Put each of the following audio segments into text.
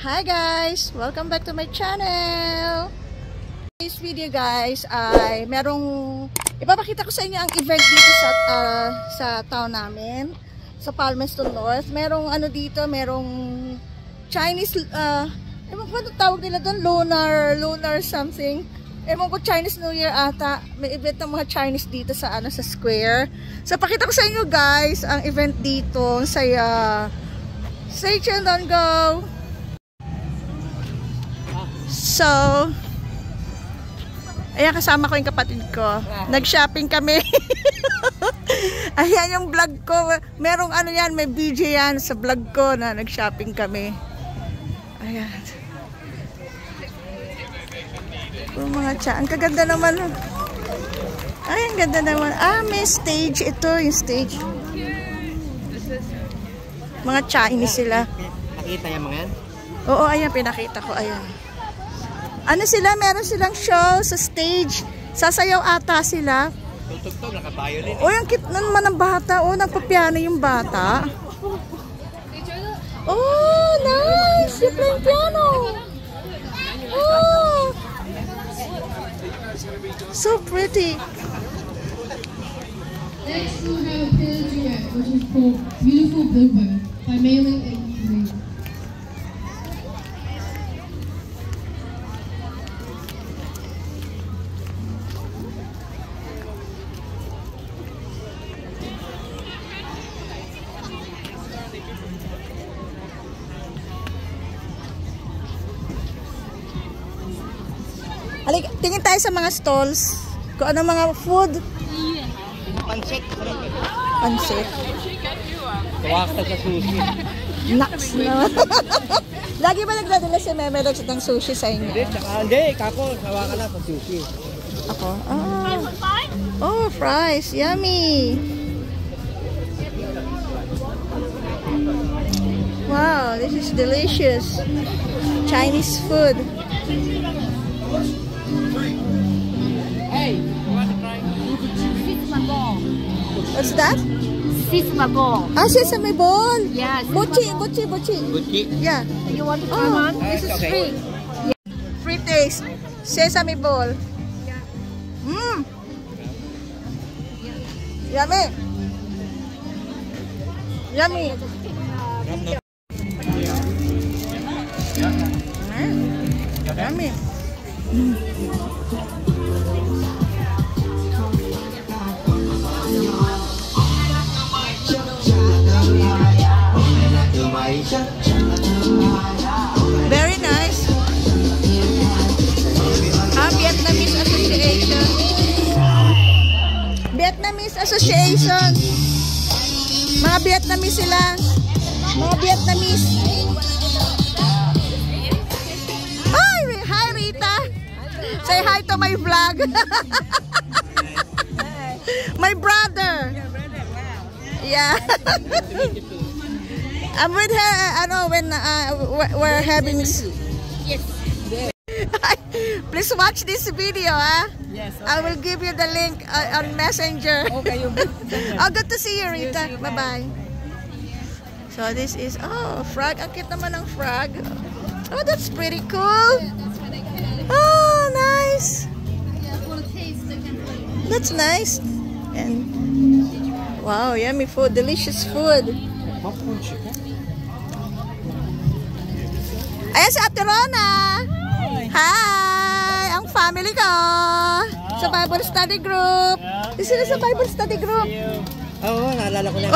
Hi guys! Welcome back to my channel! This video guys ay merong ipapakita ko sa inyo ang event dito sa town namin, sa Palmerston North. Merong ano dito, merong Chinese, ewan ko ano tawag nila doon, lunar something. Ewan ko, Chinese New Year ata. May event ng mga Chinese dito sa sa square. So pakita ko sa inyo guys ang event dito. Saya. Stay tuned, don't go! So, ayan, kasama ko yung kapatid ko. Nag-shopping kami. Ayan yung vlog ko. Merong ano yan, may BJ yan sa vlog ko na nag-shopping kami. Ayan. Puro mga ang kaganda naman. Ay, ang ganda naman. Ah, may stage. Ito yung stage. Mga Chinese sila. Nakita yung mga yan? Oo, ayan, pinakita ko. Ayan. Ano sila? Meron silang show sa stage. Sasayaw ata sila. Tutugtog, naka-violin. O, yung cute naman ng bata. O, nagpa-piano yung bata. Oh, nice! You're playing piano. Oh! So pretty. Next we'll have a piano duet, which is called Beautiful Bluebird by Mei-Ling and Yu. Halika, tingin tayo sa mga stalls. Kung ano mga food. Pansit. Pansit. Tuwakta sa sushi. Naks naman. Lagi ba nagdadala si Memelox ng sushi sa inyo? Hindi, kako. Sawa ka na sa sushi. Ako? Oh, fries. Yummy. Wow, this is delicious. Chinese food. Hey, you want to try? What's that? Sesame ball. Ah, sesame ball. Yes. Buchi. Gucci. Yeah. You want to try one? This is Okay. free. Free taste. Sesame ball. Mmm. Yummy. Yummy. Yummy. Very nice. Vietnamese Association. Vietnamese Association. Mga Vietnamese sila. Mga Vietnamese. Hi Rita. Say hi to my vlog. My brother. Yeah. I'm with her, when we're having... Yes. Please watch this video, Yes, okay. I will give you the link on Messenger. Okay, oh, good to see you, Rita. Bye-bye. So this is, frog. Ang cute naman ng frog. Oh, that's pretty cool. Oh, nice. That's nice. And, wow, yummy food. Delicious food. Ayan si Ate Rona. Hi! Ang family ko. Sa Bible Study Group. Di sila sa Bible Study Group. Oo, naalala ko na.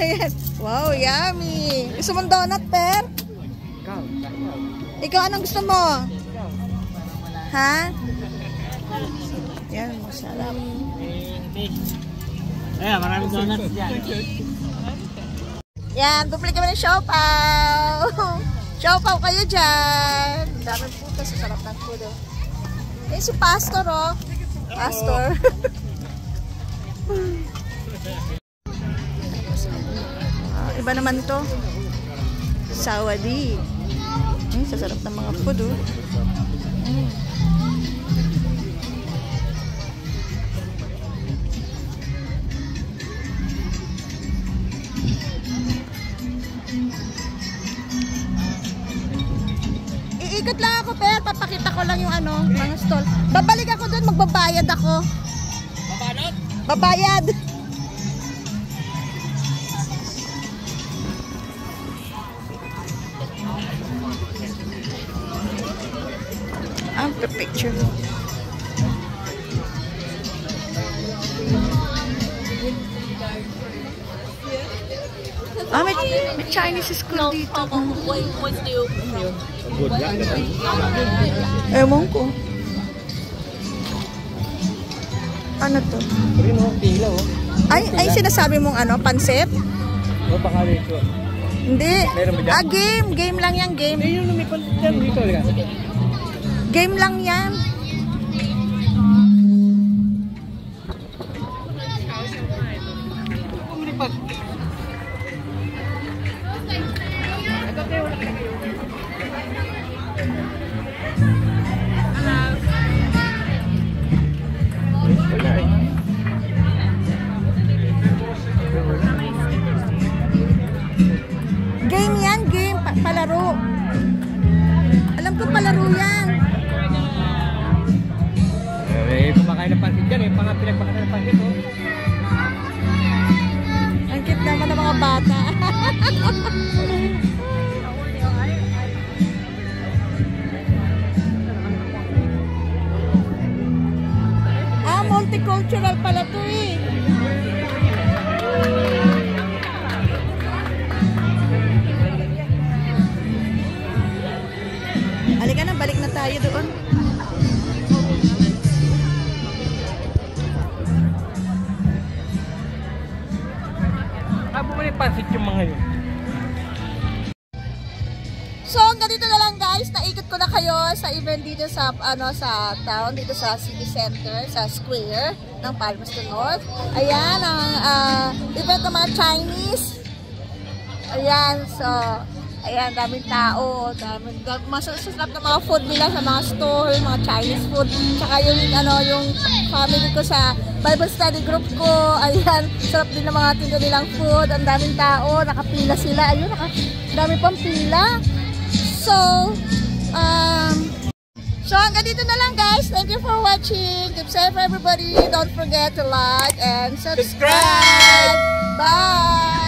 Ayan. Wow, yummy. Gusto mong donut, Per? Ikaw, anong gusto mo? Ha? Yan, masarap. Ayan, maraming donuts dyan. Yan, bumili kami ng siopaw. Siopaw kayo dyan. Daming puto, sa sarap ng food. Eh, si Pastor, Pastor. Iba naman to. Sawadi. Sa sarap ng mga food, ikot lang ako, pero papakita ko lang yung ano, mga stall. Babalik ako doon, magbabayad ako. Papanot? Babayad. Ang picture. Ah, may Chinese school dito. Good yan. Ewan ko. Ano to? Pero no, pila oh. Ay sinasabi mong ano, pansit? O baka dito. Hindi. Meron ba dyan? Ah, game. Game lang yan, game. Eh, yun may pansit dyan dito. Game lang yan. Game yan, game. Palaro. Alam ko palaro yan. Eh, kumakain ng pansit dyan eh. Pinagpakain ng pansit oh. Ang cute naman ng mga bata. Multicultural pala to eh. Halika na, balik na tayo doon. Bumalik pansit yung mga yun. So, ganito na lang guys, naikot ko na kayo sa event dito sa sa town, dito sa city center, sa square ng Palmerston North. Ayan, ang event ng mga Chinese. Ayan, so, ayan, daming tao, masasarap na mga food nila sa mga store, mga Chinese food. Tsaka yung, yung family ko sa Bible study group ko, ayan, sarap din ng mga tinda nilang food, ang daming tao, nakapila sila, ayun, dami pang pila. So, hanggang dito na lang guys. Thank you for watching. Keep safe everybody. Don't forget to like and subscribe. Bye!